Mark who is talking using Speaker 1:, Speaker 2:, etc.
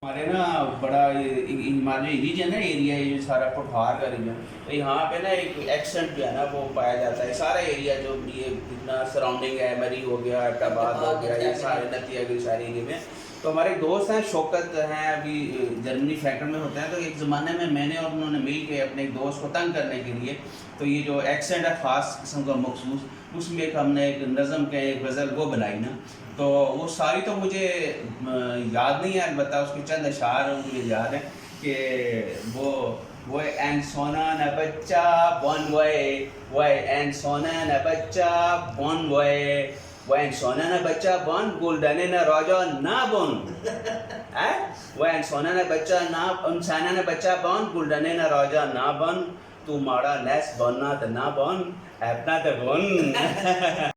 Speaker 1: हमारे ना बड़ा हमारे रीजन है, एरिया ये जो सारा पठार का रीजन, तो यहाँ पे ना एक एक्सेंट जो है ना वो पाया जाता है। सारा एरिया जो ये जितना सराउंडिंग है, मरी हो गया, अट्टाबाद हो गया, ये सारे नतिया के सारे एरिया में। तो हमारे दोस्त हैं शौकत हैं, अभी जर्मनी फैक्ट्री में होते हैं। तो एक ज़माने में मैंने और उन्होंने मिल के अपने एक दोस्त को तंग करने के लिए, तो ये जो एक्सेंट है ख़ास किस्म का मखसूस, उसमें एक हमने एक नज़म के एक गज़ल वो बनाई ना। तो वो सारी तो मुझे याद नहीं है, अलबत्ता उसके चंद अशार मुझे याद है कि वो एंड सोना न बच्चा बॉन वो एंड सोना न बच्चा बॉन वो एंड सोना न बच्चा बॉन गोल्डने न राजा ना बॉन वो एंड सोना न बच्चा ना इंसाना न बच्चा बॉन गोल्डने न राजा ना बॉन तू माड़ा नेस बनना तो ना बॉन अपना तो बॉन